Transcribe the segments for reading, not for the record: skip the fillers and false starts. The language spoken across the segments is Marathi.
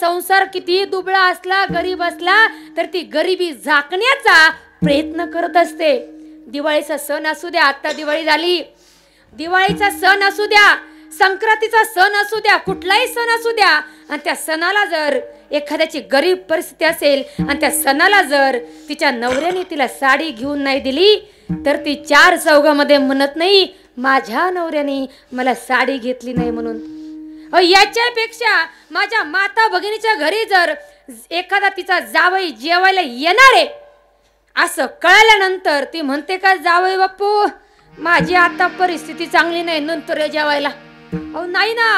संसार किती दुबळा असला, गरीब असला, तर ती गरिबी झाकण्याचा प्रयत्न करत असते. दिवाळीचा सण असू द्या, आता दिवाळी झाली, दिवाळीचा सण असू द्या, संक्रांतीचा सण असू द्या, कुठलाही सण असू द्या, आणि त्या सणाला जर एखाद्याची गरीब परिस्थिती असेल आणि त्या सणाला जर तिच्या नवऱ्याने तिला साडी घेऊन नाही दिली, तर ती चार चौघामध्ये म्हणत नाही माझ्या नवऱ्याने मला साडी घेतली नाही म्हणून. याच्यापेक्षा माझ्या माता भगिनीच्या घरी जर एखादा तिचा जावई जेवायला येणार आहे असं कळल्यानंतर ती म्हणते का जावई बापू माझी आता परिस्थिती चांगली नाही, नंतर या जेवायला. अहो नाही ना,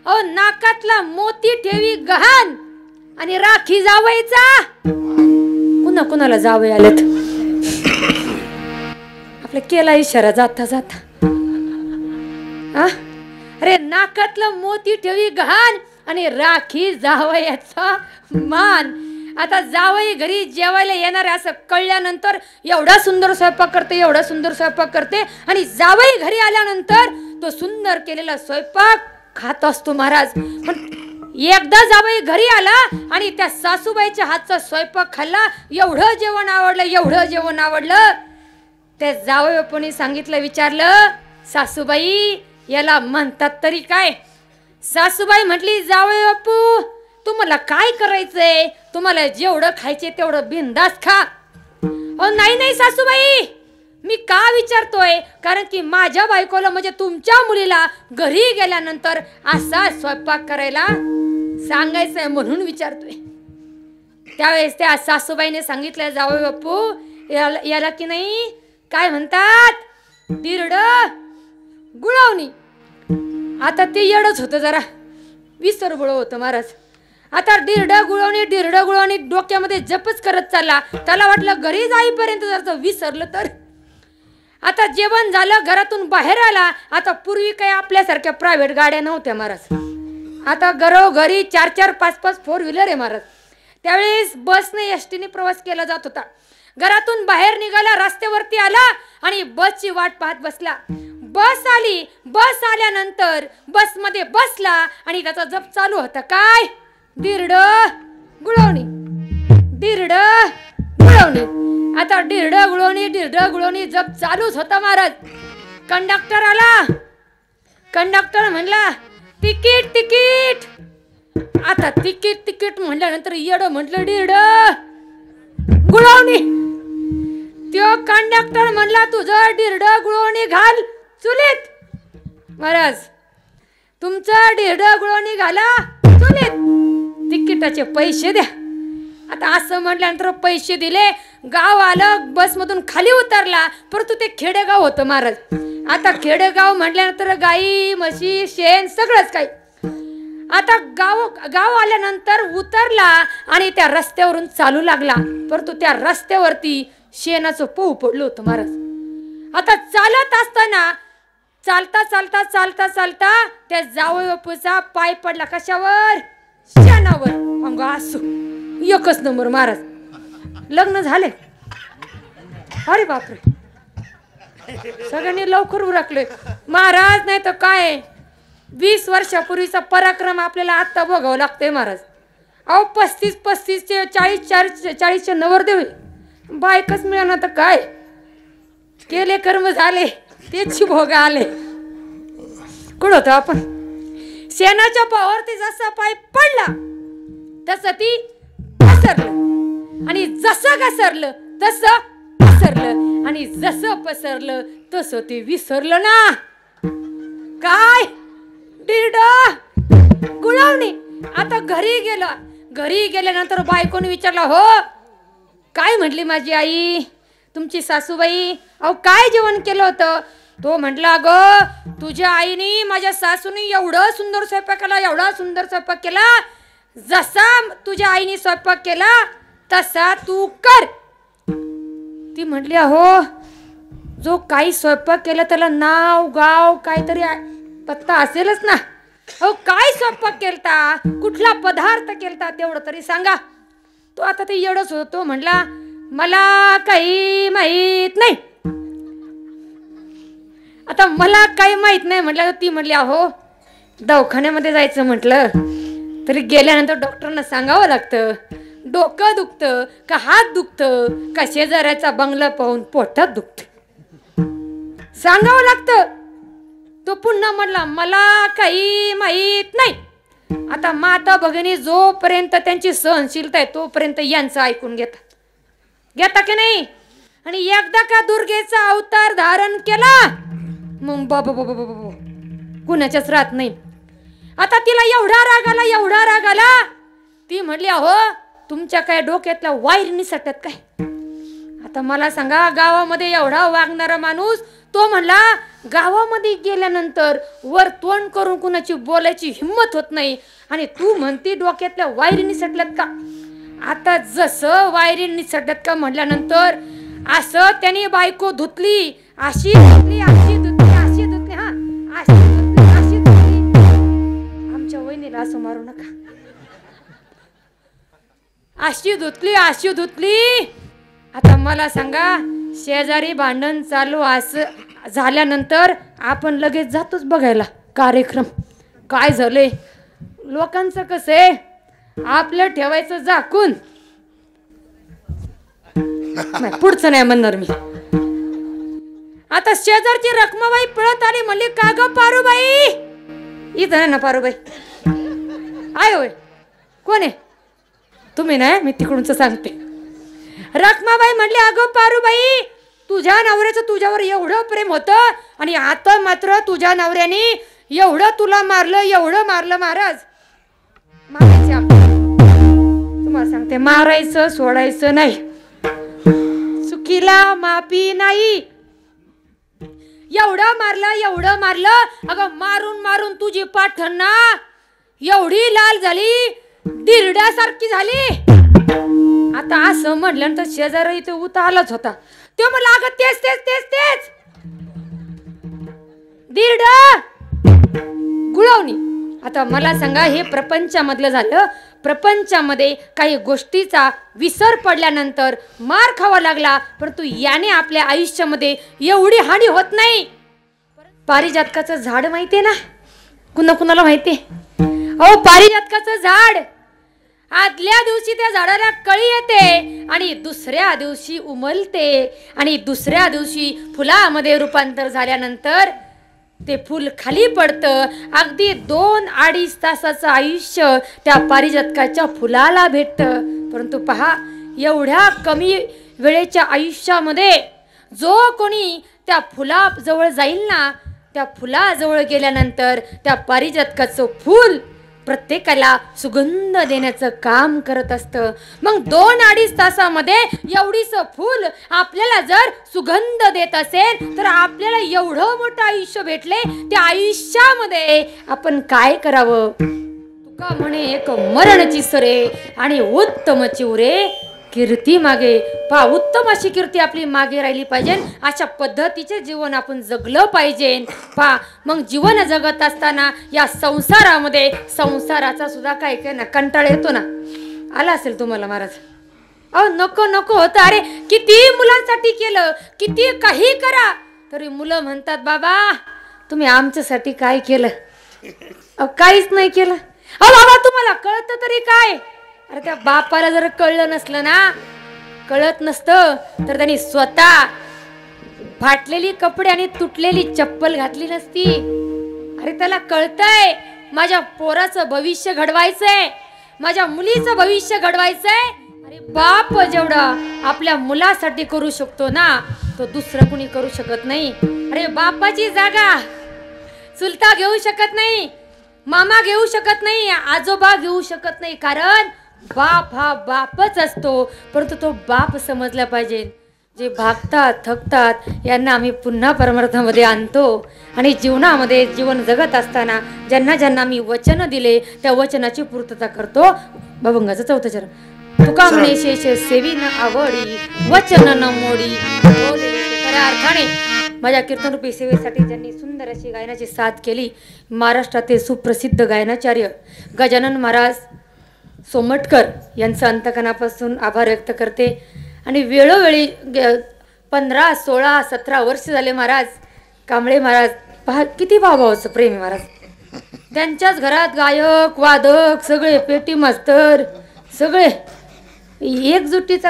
अहो नाकातला मोती ठेवी गहाण आणि राखी जावईचा. कुणा कुणाला जावई आलेत आपला केला इशारा जाता जाता. अरे नाकातलं मोती ठेवी गहाण आणि राखी जावयाचा मान. आता जावई घरी जेवायला येणार असं कळल्यानंतर एवढा सुंदर स्वयंपाक करते, एवढा सुंदर स्वयंपाक करते, आणि जावई घरी आल्यानंतर तो सुंदर केलेला स्वयंपाक खात असतो महाराज. पण एकदा जावई घरी आला आणि त्या सासूबाईच्या हातचा स्वयंपाक खाल्ला, एवढं जेवण आवडलं, एवढं जेवण आवडलं. त्या जावई बापूंनी सांगितलं, विचारलं सासूबाई याला म्हणतात तरी काय? सासूबाई म्हटली जावई बापू तुम्हाला काय करायचंय, तुम्हाला जेवढं खायचे तेवढं बिनधास्त खा. नाही नाही सासूबाई मी का विचारतोय, कारण की माझ्या बायकोला म्हणजे तुमच्या मुलीला घरी गेल्यानंतर असा स्वयंपाक करायला सांगायचंय म्हणून विचारतोय. त्यावेळेस त्या सासूबाईने सांगितलं जावई बापू याला की नाही काय म्हणतात दिरड गुळवणी. आता ते येडच होतं, जरा विसर बुळ होतं महाराज. आता डिरड गुळवणी डोक्यामध्ये जपच करत चालला. त्याला वाटलं घरी जाईपर्यंत जर विसरलं तर. आता जेवण झालं, घरातून बाहेर आला. आता पूर्वी काही आपल्यासारख्या प्रायव्हेट गाड्या नव्हत्या महाराज. आता घरोघरी 4-4, 5-5 फोर व्हीलर आहे महाराज. त्यावेळेस बसने एसटीने प्रवास केला जात होता. घरातून बाहेर निघाला, रस्त्यावरती आला आणि बसची वाट पाहत बसला. बस आली, बस आल्यानंतर बसमध्ये बसला आणि त्याचा जप चालू होता काय डिरड गुळवणी, डिरड गुळवणी. आता डिरड गुळवणी जप चालूच होता महाराज. कंडक्टर आला, कंडक्टर म्हणला तिकीट तिकीट. आता तिकीट तिकीट म्हणल्यानंतर येड म्हटलं डिरड गुळवणी. त्यो कंडक्टर म्हणला तुझं डिरड गुळवणी घाल चुलीत. महाराज तुमचं डिरड गुळवणी घाला चुलीत, तिकिटाचे पैसे द्या. आता असं म्हटल्यानंतर पैसे दिले, गाव आलं, बसमधून खाली उतरला, परंतु ते खेडेगाव होतं महाराज. आता खेडेगाव म्हटल्यानंतर गाई म्हशी शेण सगळंच काही. आता गाव आल्यानंतर उतरला आणि त्या रस्त्यावरून चालू लागला, परंतु त्या रस्त्यावरती शेणाचं पोहू पडलं होतं महाराज. आता चालत असताना चालता चालता चालता चालता त्या जावई बापूचा पाय पडला कशावर, शेणावर. अंग असू एकच नंबर महाराज. लग्न झाले, अरे बापरे सगळ्यांनी लवकर उरकले महाराज. नाही तर काय 20 वर्षापूर्वीचा पराक्रम आपल्याला आता बघावं लागतंय महाराज. अहो 35-35चे 40-40चे नवरदेव बायकच मिळाना तर काय केले कर्म झाले तेच भोग आले. कुठं होतो आपण? शेणाच्या पावावरती जसा पाय पडला तसं ती घसरलं, आणि जसं घसरलं तसं पसरलं, आणि जसं पसरलं तसं ते विसरलं ना काय डिरड गुळवणी. आता घरी गेला, घरी गेल्यानंतर बायकोने विचारला हो काय म्हटली माझी आई, तुमची सासूबाई, अहो काय जेवण केलं होतं? तो म्हटला ग तुझ्या आईने माझ्या सासूने एवढं सुंदर स्वयंपाक केला, एवढा सुंदर स्वयंपाक केला, जसा तुझ्या आईने स्वयंपाक केला तसा तू कर. ती म्हटली अहो जो काही स्वयंपाक केला त्याला नाव गाव काहीतरी पत्ता असेलच ना. अहो काय स्वयंपाक केलता, कुठला पदार्थ केलता तेवढं तरी सांगा. तो आता ते एवढंच होतो, म्हटला मला काही माहित नाही. आता मला काही माहित नाही म्हटलं. ती म्हटली अहो दवाखान्यामध्ये जायचं म्हटलं, तरी गेल्यानंतर डॉक्टरांना सांगावं लागतं, डोकं दुखतं का हात दुखतं का शेजाऱ्याचा बंगला पाहून पोटात दुखतं, सांगावं लागतं. तो पुन्हा म्हणला मला काही माहित नाही. आता माता भगिनी जोपर्यंत त्यांची सहनशीलता आहे तोपर्यंत यांचं ऐकून घेता की नाही. आणि एकदा का दुर्गेचा अवतार धारण केला मग बाबा बाबा बाबा कुणाच्याच राहत नाही. आता तिला एवढा राग आला ती म्हणली अहो तुमच्या काय डोक्यातल्या वायर निसटत काय. आता मला सांगा गावामध्ये एवढा वागणारा माणूस तो म्हणला गावामध्ये गेल्यानंतर वर तोंड करून कुणाची बोलायची हिम्मत होत नाही आणि तू म्हणती डोक्यातल्या वायरी निसटल्यात का. आता जसं वायरी निसटल्यात का म्हटल्यानंतर असं त्याने बायको धुतली, अशी धुतली हा अशी धुतली. आमच्या वहिनीला असं मारू नका. अशी धुतली. आता मला सांगा शेजारी भांडण चालू असं झाल्यानंतर आपण लगेच जातोच बघायला कार्यक्रम काय झाले. लोकांचं कसं आहे आपलं ठेवायचं झाकून, पुढचं नाही म्हणणार मी. आता शेजारची रखमाबाई पळत आली म्हणली का ग पारूबाई. इथं नाही ना पारूबाई आय होय कोण आहे तुम्ही नाही मी तिकडूनच सांगते. रखमाबाई म्हणली अगं पारूबाई तुझ्या नवऱ्याचं तुझ्यावर एवढं प्रेम होतं आणि आता मात्र तुझ्या नवऱ्याने एवढं तुला मारलं महाराज. तुम्हाला सांगते मारायचं सोडायचं नाही, चुकीला माफी नाही. एवढं मारलं अगं मारून तुझी पाठण्णा एवढी लाल झाली दिरड्यासारखी झाली. आता असं म्हटल्यानंतर शेजारी इथे उता आलाच होता. तो म्हणला अगं तेच दिरड गुळवणी. आता मला सांगा हे प्रपंचामधलं झालं. प्रपंचामध्ये काही गोष्टीचा विसर पडल्यानंतर मार खावा लागला परंतु याने आपल्या आयुष्यामध्ये एवढी हानी होत नाही. पारिजातकाचं झाड माहितीये ना, कुणाला माहिती. अहो पारिजातकाचं झाड आदल्या दिवशी त्या झाडाला कळी येते आणि दुसऱ्या दिवशी उमलते आणि दुसऱ्या दिवशी फुलामध्ये रूपांतर झाल्यानंतर ते फूल खाली पडतं. अगदी 2-2.5 तासाचं आयुष्य त्या पारिजातकाच्या फुलाला भेटतं. परंतु पहा एवढ्या कमी वेळेच्या आयुष्यामध्ये जो कोणी त्या फुलाजवळ जाईल ना त्या फुलाजवळ गेल्यानंतर त्या पारिजातकाचं फूल प्रत्येकाला सुगंध देण्याचं काम करत असतं. मग 2-2.5 तासामध्ये एवढीच फूल आपल्याला जर सुगंध देत असेल तर आपल्याला एवढं मोठं आयुष्य भेटले त्या आयुष्यामध्ये आपण काय करावं. तुका म्हणे एक मरणची सरे आणि उत्तम चिवरे कीर्ती मागे. पहा उत्तम अशी कीर्ती आपली मागे राहिली पाहिजे. अशा पद्धतीचे जीवन आपण जगलं पाहिजे. पहा मग जीवन जगत असताना या संसारामध्ये संसाराचा सुद्धा काय ना कंटाळा येतो ना. आला असेल तुम्हाला महाराज. अहो नको होतं. अरे किती मुलांसाठी केलं किती काही करा तरी मुलं म्हणतात बाबा तुम्ही आमच्यासाठी काय केलं. अहो काहीच नाही केलं. अहो बाबा तुम्हाला कळतं तरी काय. अरे त्या बापाला जर कळलं नसलं ना कळत नसतं तर त्यांनी स्वतः फाटलेली कपडे आणि तुटलेली चप्पल घातली नसती. अरे त्याला कळतंय माझ्या पोराचं भविष्य घडवायचंय माझ्या मुलीचं भविष्य घडवायचंय. अरे बाप जेवढा आपल्या मुलासाठी करू शकतो ना तो दुसरं कुणी करू शकत नाही. अरे बापाची जागा चुलता घेऊ शकत नाही, मामा घेऊ शकत नाही, आजोबा घेऊ शकत नाही. कारण बाप हा बापच असतो. परंतु तो बाप समजला पाहिजे. जे भागतात थकतात यांना आम्ही पुन्हा परमार्थामध्ये आणतो आणि जीवनामध्ये जीवन जगत असताना ज्यांना मी वचन दिले त्या वचनाची पूर्तता करतो. भवंगाचं 4थं चरण. तुका म्हणे शेष सेवी न आवडी वचन न मोडी. खऱ्या अर्थाने माझ्या कीर्तनरूपी सेवेसाठी ज्यांनी सुंदर अशी गायनाची साथ केली महाराष्ट्रातील सुप्रसिद्ध गायनाचार्य गजानन महाराज सोमटकर यांचं अंतकणापासून आभार व्यक्त करते. आणि वेळोवेळी 15, 16, 17 वर्ष झाले महाराज कांबळे महाराज पहा किती भावाचं प्रेम आहे महाराज. त्यांच्याच घरात गायक वादक सगळे पेटी मास्तर सगळे एकजुटीचा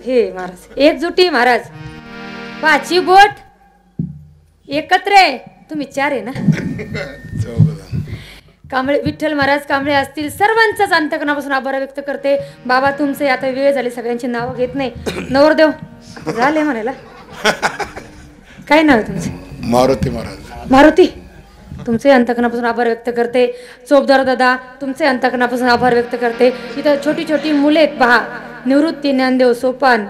हे महाराज एकजुटी महाराज. पाची बोट एकत्र आहे. तुम्ही 4 आहे ना. कांबळे विठ्ठल महाराज कांबळे असतील सर्वांचाच अंतकरणापासून आभार व्यक्त करते. बाबा तुमचे आता वेळ झाली सगळ्यांची नावं घेत नाही. नवरदेव झाले म्हणायला. काय नाव आहे तुमचे? मारुती महाराज. मारुती तुमचे अंतकरणापासून आभार व्यक्त करते. चोपदार दादा तुमचे अंतकरणापासून आभार व्यक्त करते. इथं छोटी छोटी मुले आहेत पहा. निवृत्ती ज्ञानदेव सोपान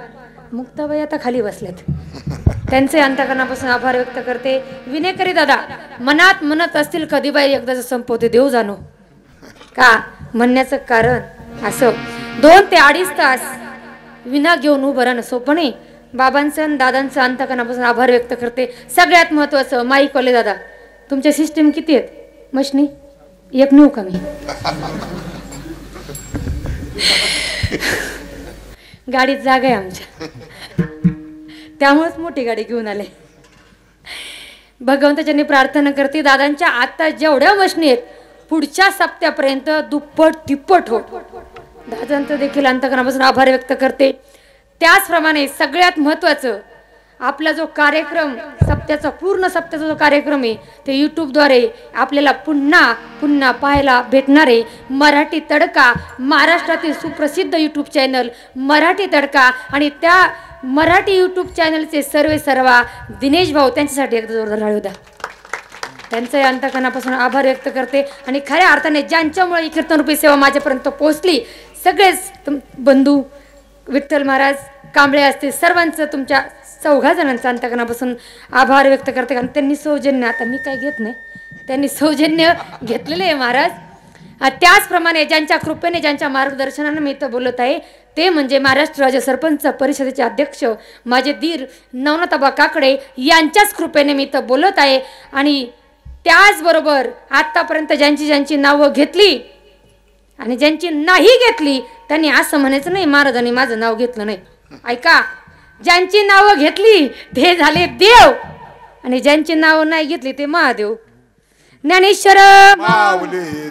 मुक्ताबाई आता खाली बसलेत. त्यांचे अंतकरणापासून आभार व्यक्त करते. विनेकरी दादा मनात म्हणत असतील कधी बाई एकदाच संपवते देव जाणो का म्हणण्याचं कारण असं 2 ते 2.5 तास विना घेऊन उभं राहणं सोपं नाही. बाबांचं आणि दादांचं अंतकरणापासून आभार व्यक्त करते. सगळ्यात महत्वाचं माईकवाले दादा तुमच्या सिस्टीम किती आहेत मशनी? एक नेऊ का मी? गाडीत जागा आहे आमच्या त्यामुळेच मोठी गाडी घेऊन आले. भगवंताच्यांनी प्रार्थना करते दादांच्या आता जेवढ्या मशनी आहेत पुढच्या सप्त्यापर्यंत दुप्पट तिप्पट हो. दादांचं देखील अंतकरणापासून आभार व्यक्त करते. त्याचप्रमाणे सगळ्यात महत्वाचं आपला जो कार्यक्रम पूर्ण सप्त्याचा जो कार्यक्रम आहे ते यूट्यूबद्वारे आपल्याला पुन्हा पुन्हा पाहायला भेटणार आहे. मराठी तडका महाराष्ट्रातील सुप्रसिद्ध यूट्यूब चॅनल मराठी तडका आणि त्या मराठी यूट्यूब चॅनलचे सर्वा दिनेश भाऊ त्यांच्यासाठी एकदा जोरदार टाळ्या द्या. त्यांचं अंतकरणापासून आभार व्यक्त करते. आणि खऱ्या अर्थाने ज्यांच्यामुळे ही कीर्तनरूपी सेवा माझ्यापर्यंत पोहोचली सगळेच बंधू विठ्ठल महाराज कांबळे असतील सर्वांचं तुमच्या 4 जणांचं अंतकरणापासून आभार व्यक्त करते. कारण त्यांनी सौजन्य आता मी काय घेत नाही त्यांनी सौजन्य घेतलेले आहे महाराज. त्याचप्रमाणे ज्यांच्या कृपेने ज्यांच्या मार्गदर्शनाने मी इथं बोलत आहे ते म्हणजे महाराष्ट्र राज्य सरपंच परिषदेचे अध्यक्ष माझे धीर नवनाथाबा काकडे यांच्याच कृपेने मी इथं बोलत आहे. आणि त्याचबरोबर आत्तापर्यंत ज्यांची नावं घेतली आणि ज्यांची नाही घेतली त्यांनी असं म्हणायचं नाही महाराजांनी माझं नाव घेतलं नाही. ऐका ज्यांची नावं घेतली ते झाले देव आणि ज्यांची नावं नाही घेतली ते महादेव. ज्ञानेश्वर माऊली